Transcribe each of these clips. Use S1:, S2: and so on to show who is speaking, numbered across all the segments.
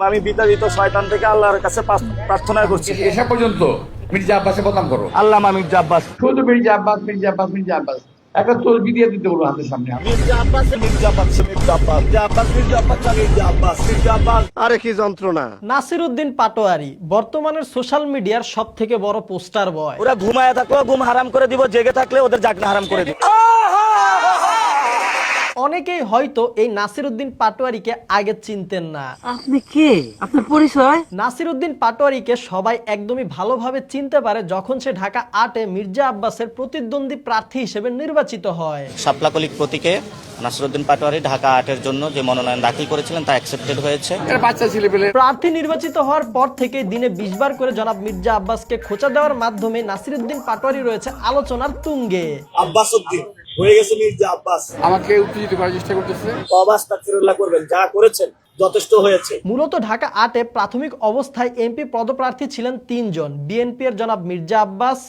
S1: আমি বিতাড়িত শয়তান থেকে আল্লাহর কাছে প্রার্থনা করছি।
S2: এসা পর্যন্ত মির্জা আব্বাসে বদনাম করো।
S1: আল্লামা মির্জা আব্বাস,
S2: শুধু মির্জা আব্বাস মির্জা আব্বাস মির্জা আব্বাস একটা তসবি দিয়ে দিতে বলবো হাতের সামনে।
S1: মির্জা আব্বাস, মির্জা আব্বাস, মির্জা আব্বাস, মির্জা আব্বাস, মির্জা আব্বাস, মির্জা আব্বাস, মির্জা আব্বাস। আরে কি যন্ত্রণা!
S3: নাসিরউদ্দিন পাটোয়ারি বর্তমানের সোশ্যাল মিডিয়ার সব থেকে বড় পোস্টার বয়।
S1: ওরা ঘুমায় থাকলেও ঘুম হারাম করে দিব, জেগে থাকলে ওদের জাগনা হারাম করে দিব।
S3: অনেকেই হয়তো এই নাসিরউদ্দিন পাটোয়ারিকে আগে চিনতেন না।
S4: আপনি কে? আপনার পরিচয়?
S3: নাসিরউদ্দিন পাটোয়ারিকে সবাই একদমই ভালোভাবে চিনতে পারে যখন সে ঢাকা ৮-এ মির্জা আব্বাসের প্রতিদ্বন্দ্বী প্রার্থী হিসেবে নির্বাচিত হয়।
S5: শাপলাকলিক প্রতীকে নাসিরউদ্দিন পাটোয়ারি ঢাকা ৮-এর জন্য যে মনোনয়ন দাখিল করেছিলেন তা অ্যাকসেপ্টেড হয়েছে।
S2: এর বাচ্চা ছেলে পেলে
S3: প্রার্থী নির্বাচিত হওয়ার পর থেকে দিনে ২০ বার করে জনাব মির্জা আব্বাসকে খোঁচা দেওয়ার মাধ্যমে নাসিরউদ্দিন পাটোয়ারি রয়েছে আলোচনার তুঙ্গে।
S1: আব্বাস উদ্দিন হয়ে গেছে মির্জা আব্বাস।
S2: আমাকে উত্তেজিত করার চেষ্টা করতেছে।
S1: তওবা আস্তাগফিরুল্লাহ করবেন, যা করেছেন যথেষ্ট হয়েছে।
S3: মূলত ঢাকা ৮-এ প্রাথমিক অবস্থায় এমপি পদপ্রার্থী ছিলেন ৩ জন। বিএনপি এর জনাব মির্জা আব্বাস,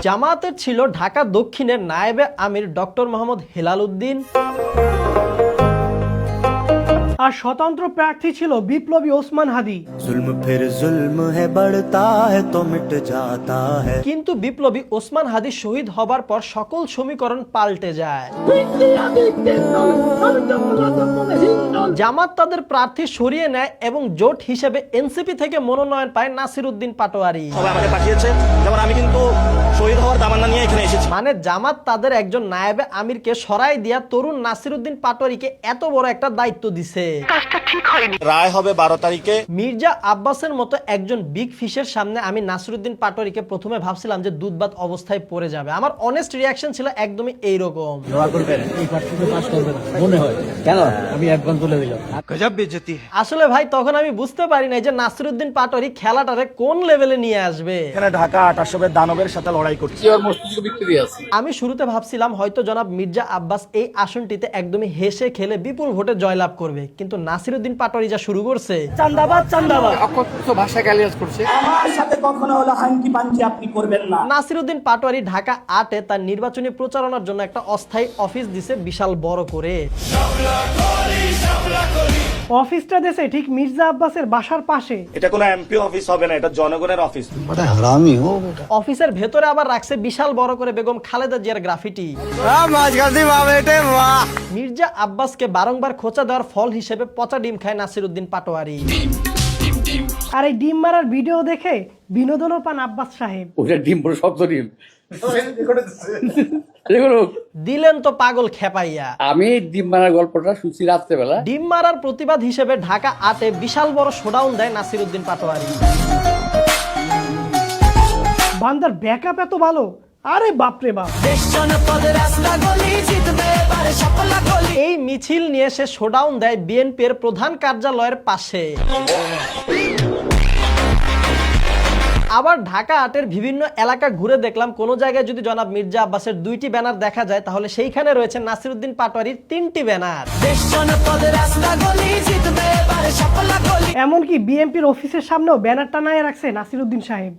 S3: জামায়াতের ছিল ঢাকা দক্ষিণের নায়েবে আমির ডক্টর মোহাম্মদ হেলাল উদ্দিন,
S6: আর স্বতন্ত্র প্রার্থী ছিল বিপ্লবী ওসমান হাদি।
S7: जुल्म फिर जुल्म है बढ़ता है तो मिट जाता है।
S3: কিন্তু বিপ্লবী ওসমান হাদি শহীদ হবার পর সকল সমীকরণ পাল্টে যায়। জামাত তাদের প্রার্থী সরিয়ে নেয় এবং জোট হিসেবে এনসিপি থেকে মনোনয়ন পায় নাসিরউদ্দিন পাটোয়ারি।
S1: সবাই আমাকে পাঠিয়েছে, যেমন আমি কিন্তু শহীদ হওয়ার তামান্না নিয়ে এখানে এসেছি।
S3: মানে জামাত তাদের একজন নায়েবে আমিরকে সরাই দিয়া তরুণ নাসিরউদ্দিন পাটোয়ারিকে এত বড় একটা দায়িত্ব দিছে।
S5: রায় হবে ১২ তারিখে।
S3: মির্জা আব্বাসের মতো একজন বিগ ফিশের সামনে আমি নাসিরউদ্দিন পাটোয়ারিকে প্রথমে ভাবছিলাম যে দুধবাত অবস্থায় পড়ে যাবে। আমার অনেস্ট রিয়াকশন ছিল একদমই এইরকম। আসলে ভাই তখন আমি বুঝতে পারি নাই যে নাসিরউদ্দিন পাটোয়ারি খেলাটারে কোন লেভেলে নিয়ে আসবে।
S1: এখানে ঢাকা ৮ আসবে দানবের সাথে লড়াই করছি।
S2: কি ওর মস্তিষ্ক বিক্রি আছে।
S3: আমি শুরুতে ভাবছিলাম হয়তো জনাব মির্জা আব্বাস এই আসনটিতে একদমই হেসে খেলে বিপুল ভোটে জয়লাভ করবে, কিন্তু নাসিরউদ্দিন পাটোয়ারি যা শুরু করছে,
S1: চান্দাবাদ চান্দাবাদ,
S2: অকথ্য ভাষা গালিয়াজ করছে।
S1: আমার সাথে কখনো হলো হাঙ্কি পাঙ্কি আপনি করবেন না।
S3: নাসিরউদ্দিন পাটোয়ারি ঢাকা ৮-এ তার নির্বাচনী প্রচারণার জন্য একটা অস্থায়ী অফিস দিছে বিশাল বড় করে।
S6: অফিসটা দেশে ঠিক মির্জা আব্বাসের বাসার পাশে।
S1: এটা কোনো এমপি অফিস হবে না, এটা জনগণের অফিস।
S3: অফিসের ভেতরে আবার রাখছে বিশাল বড় করে বেগম খালেদা জিয়ার গ্রাফিটি। মির্জা আব্বাসকে বারংবার খোঁচা দেওয়ার ফল হিসেবে পচা ডিম খায় নাসিরউদ্দিন পাটোয়ারি।
S6: আর এই ডিম মারার ভিডিও দেখে বিনোদনও পান আব্বাস সাহেব।
S2: ওটা ডিম পুরো শব্দ ডিম।
S3: দিলেন তো পাগল খেপাইয়া।
S2: আমি ডিম মারার গল্পটা শুনছি রাত্রেবেলা।
S3: ডিম মারার প্রতিবাদ হিসেবে ঢাকা ৮-এ বিশাল বড় শোডাউন দেয় নাসিরউদ্দিন পাটোয়ারি।
S6: বান্দার ব্যাকআপ এত ভালো, আরে বাপরে বাপ।
S3: এই মিছিল নিয়ে সে শোডাউন দেয় বিএনপির প্রধান কার্যালয়ের পাশে। আবার ঢাকা ৮-এর বিভিন্ন এলাকা ঘুরে দেখলাম কোন জায়গায় যদি জনাব মির্জা আব্বাসের 2টি ব্যানার দেখা যায় তাহলে সেইখানে রয়েছে নাসিরউদ্দিন পাটোয়ারির 3টি ব্যানার।
S6: এমনকি বিএনপির অফিসের সামনেও ব্যানার টানায় রাখছে নাসিরউদ্দিন সাহেব।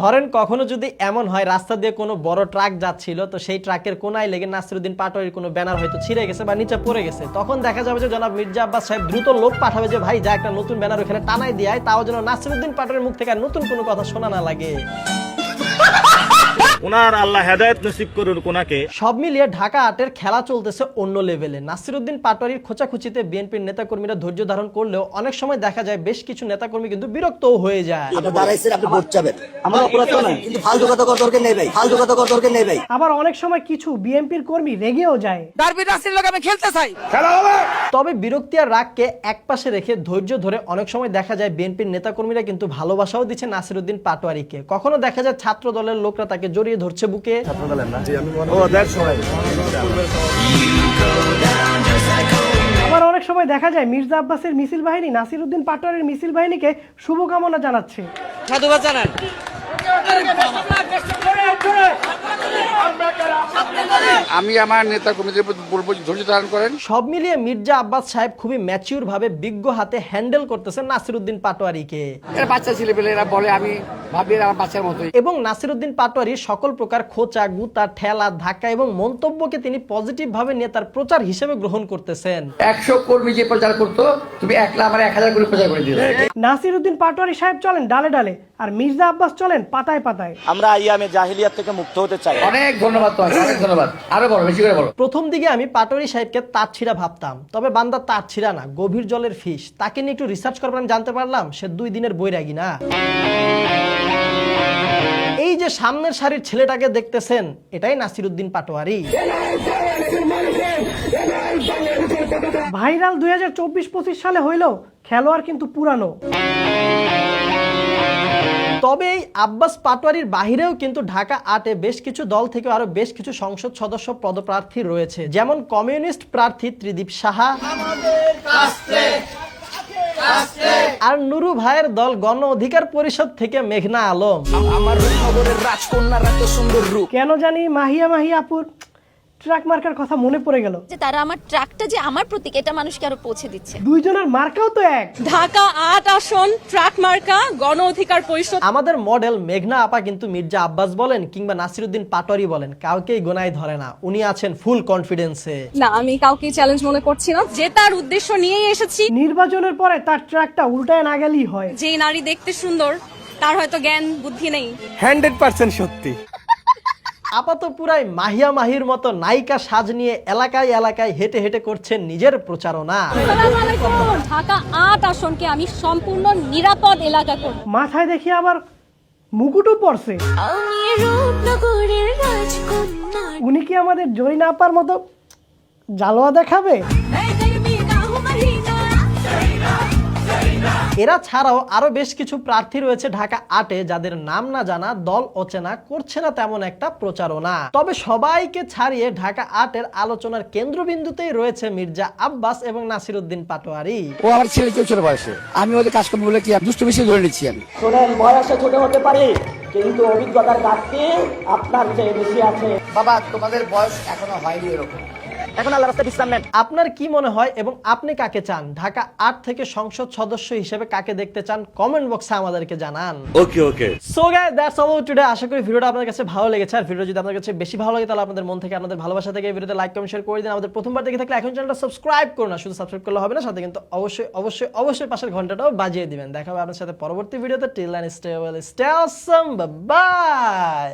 S3: ধরেন কখনো যদি এমন হয় রাস্তা দিয়ে কোনো বড় ট্রাক যাচ্ছিল, তো সেই ট্রাকের কোনায় লেগে নাসিরউদ্দিন পাটোয়ারির কোনো ব্যানার হয়তো ছিঁড়ে গেছে বা নিচে পড়ে গেছে, তখন দেখা যাবে যে জনাব মির্জা আব্বাস সাহেব দ্রুত লোক পাঠাবে যে ভাই যা একটা নতুন ব্যানার ওখানে টানাই দিয়ে আয়, তাও যেন নাসিরউদ্দিন পাটোয়ারির মুখ থেকে আর নতুন কোনো কথা শোনা না লাগে।
S1: ওনার আল্লাহ হেদায়েত নসিব করুন ওনাকে।
S3: সব মিলিয়ে ঢাকা ৮-এর খেলা চলতেছে অন্য লেভেলে। নাসিরউদ্দিন পাটোয়ারির খোঁচাখুচিতে বিএনপির নেতাকর্মীরা ধৈর্য ধারণ করলেও অনেক সময় দেখা যায় বেশ কিছু নেতাকর্মী কিন্তু বিরক্তও হয়ে যায়।
S6: আবার অনেক সময় কিছু বিএনপির কর্মী রেগেও যায়।
S3: তবে বিরক্তি আর রাগকে একপাশে রেখে ধৈর্য ধরে অনেক সময় দেখা যায় বিএনপির নেতাকর্মীরা কিন্তু ভালোবাসাও দিচ্ছে নাসিরউদ্দিন পাটোয়ারিকে। কখনো দেখা যায় ছাত্র দলের লোকরা তাকে জড়িয়ে ধরছে বুকে।
S6: আবার অনেক সময় দেখা যায় মির্জা আব্বাসের মিছিল বাহিনী নাসিরউদ্দিন পাটোয়ারির মিছিল বাহিনীকে শুভকামনা জানাচ্ছে।
S4: সাধুবাদ জানান।
S2: আমি আমার নেতা কর্মীদের প্রতি বলবো ধৈর্য ধারণ করেন।
S3: সব মিলিয়ে মির্জা আব্বাস সাহেব খুবই ম্যাচিউর ভাবে বিজ্ঞ হাতে হ্যান্ডেল করতেছেন নাসিরউদ্দিন পাটোয়ারিকে।
S2: এরা বাচ্চা ছেলে পেলে এরা বলে আমি ভাবি এরা আমার বাচ্চার মতোই।
S3: এবং নাসিরউদ্দিন পাটোয়ারি সকল প্রকার খোঁচা, গুতা, ঠেলা, ধাক্কা এবং মন্তব্যকে তিনি পজিটিভ ভাবে নিয়ে তার প্রচার হিসেবে গ্রহণ করতেছেন।
S2: 100 কর্মী যে প্রচার করতো তুমি একলা আমার 1000 করে প্রচার করে দিলে।
S6: নাসিরউদ্দিন পাটোয়ারি সাহেব চলেন ডালে ডালে, আর মির্জা আব্বাস চলেন পাতায় পাতায়।
S1: আমরা আইয়ামে জাহিলিয়াত থেকে মুক্ত হতে চাই।
S2: অনেক ধন্যবাদ তোমাকে, অনেক ধন্যবাদ। আরো বলো, বেশি করে বলো।
S3: প্রথম দিকে আমি পাটোয়ারি সাহেবকে তাঁতছিড়া ভাবতাম, তবে বান্দা তাঁতছিড়া না, গভীর জলের ফিশ। তাকে নিয়ে একটু রিসার্চ করবার আমি জানতে পারলাম সে 2 দিনের বৈরাগী না। এই যে সামনের সারির ছেলেটাকে দেখতেছেন, এটাই নাসিরউদ্দিন পাটোয়ারি।
S6: ভাইরাল 2024-25 সালে হইলেও খেলোয়াড় কিন্তু পুরানো।
S3: তবে এই আব্বাস পাটোয়ারির বাহিরেও কিন্তু ঢাকা 8-এ বেশ কিছু দল থেকে আরো বেশ কিছু সংসদ সদস্য পদপ্রার্থী রয়েছে, যেমন কমিউনিস্ট প্রার্থী ত্রিদীপ সাহা আর নুরু ভাইয়ের দল গণ অধিকার পরিষদ থেকে মেঘনা আলম।
S6: কেন জানি মাহিয়া আপুর ট্রাক মার্কার কথা মনে পড়ে গেল,
S8: যে তারা আমার ট্রাকটা যে আমার প্রতীক এটা মানুষকে আরো পৌঁছে দিচ্ছে।
S6: দুইজনের মার্কাও তো এক।
S9: ঢাকা 8 আসন ট্রাক মার্কা গণ অধিকার পরিষদ।
S3: আমাদের মডেল মেঘনা আপা কিন্তু মির্জা আব্বাস বলেন কিংবা নাসিরউদ্দিন পাটোয়ারি বলেন কাউকেই গোনায় ধরে না, উনি আছেন ফুল কনফিডেন্সে।
S9: না, আমি কাউকে চ্যালেঞ্জ মনে করছি না, যে তার উদ্দেশ্য নিয়েই এসেছি।
S6: নির্বাচনের পরে তার ট্রাকটা উল্টায় না গেলেই হয়।
S9: যে নারী দেখতে সুন্দর তার হয়তো জ্ঞান বুদ্ধি নেই।
S1: 100% সত্যি।
S3: আপাত পুরাই মাহিয়া মাহির মতো নায়িকা সাজ নিয়ে এলাকায় এলাকায় হেঁটে হেঁটে করছেন নিজের প্রচারণা।
S9: আসসালামু আলাইকুম। ঢাকা 8 আসনকে আমি সম্পূর্ণ নিরাপদ এলাকা করব।
S6: মাথায় দেখি আবার মুকুটও পড়ছে। উনি কি আমাদের জরিনা আপার মতো জালোয়া দেখাবে?
S3: এরা ছাড়াও আরো বেশ কিছু প্রার্থী রয়েছে ঢাকা 8-এ যাদের নাম না জানা, দল অচেনা, করছে না তেমন একটা প্রচারণা। তবে সবাইকে ছাড়িয়ে ঢাকা 8-এর আলোচনার কেন্দ্রবিন্দুতেই রয়েছে মির্জা আব্বাস এবং নাসিরউদ্দিন পাটোয়ারি।
S2: ও আমার ছেলে কেউ ছোট বয়সে, আমি ওদের কাজ করবো বলে কি দুষ্ট বেশি ধরে নিচ্ছি আমি।
S10: শোনেন, বয়সে ছোট হতে পারি কিন্তু অভিজ্ঞতার ঘাটতি আপনার চেয়ে বেশি আছে।
S2: বাবা তোমাদের বয়স এখনো হয়নি এরকম।
S10: এখন আল্লাহ রাস্তায় বিশ্রাম নেন।
S3: আপনার কি মনে হয় এবং আপনি কাকে চান? ঢাকা 8 থেকে সংসদ সদস্য হিসেবে কাকে দেখতে চান? কমেন্ট বক্সে আমাদেরকে জানান।
S1: Okay.
S3: So guys, that's all today. আশা করি ভিডিওটা আপনাদের কাছে ভালো লেগেছে। আর ভিডিও যদি আপনাদের কাছে বেশি ভালো লাগে তাহলে আপনাদের মন থেকে, আপনাদের ভালোবাসা থেকে এই ভিডিওতে লাইক, কমেন্ট, শেয়ার করে দিন। আমাদের প্রথমবার দেখে থাকলে এখন চ্যানেলটা সাবস্ক্রাইব করুন না, শুধু সাবস্ক্রাইব করলে হবে না, সাথে কিন্তু অবশ্যই পাশের ঘন্টাটাও বাজিয়ে দিবেন। দেখা হবে আপনার সাথে পরবর্তী ভিডিওতে। Till then stay well, stay awesome, by.